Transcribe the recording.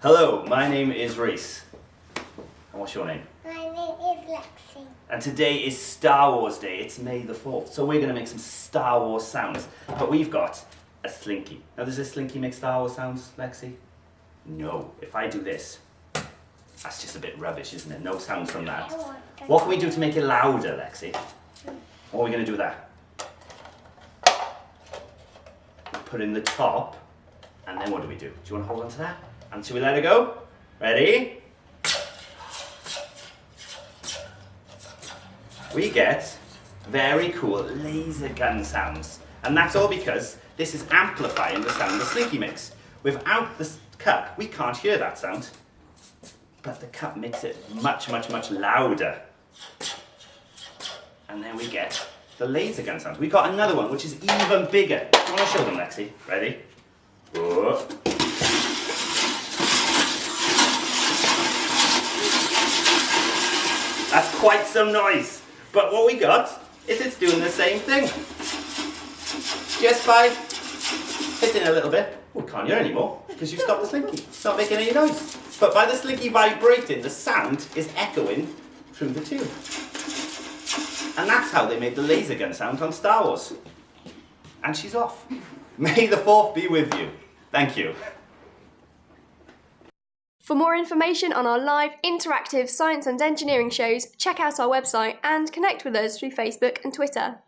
Hello, my name is Rhys. And what's your name? My name is Lexi. And today is Star Wars Day. It's May the 4th. So we're going to make some Star Wars sounds. But we've got a slinky. Now, does this slinky make Star Wars sounds, Lexi? No. If I do this, that's just a bit rubbish, isn't it? No sounds from that. What can we do to make it louder, Lexi? What are we going to do with that? Put in the top. And then what do we do? Do you want to hold on to that? And shall we let it go? Ready? We get very cool laser gun sounds. And that's all because this is amplifying the sound the slinky makes. Without the cup, we can't hear that sound. But the cup makes it much, much, much louder. And then we get the laser gun sounds. We've got another one which is even bigger. Do you want to show them, Lexi? Ready? Whoa. That's quite some noise. But what we got is it's doing the same thing. Just by hitting a little bit. We can't hear anymore because you've stopped the slinky. It's not making any noise. But by the slinky vibrating, the sound is echoing through the tube. And that's how they made the laser gun sound on Star Wars. And she's off. May the 4th be with you. Thank you. For more information on our live, interactive science and engineering shows, check out our website and connect with us through Facebook and Twitter.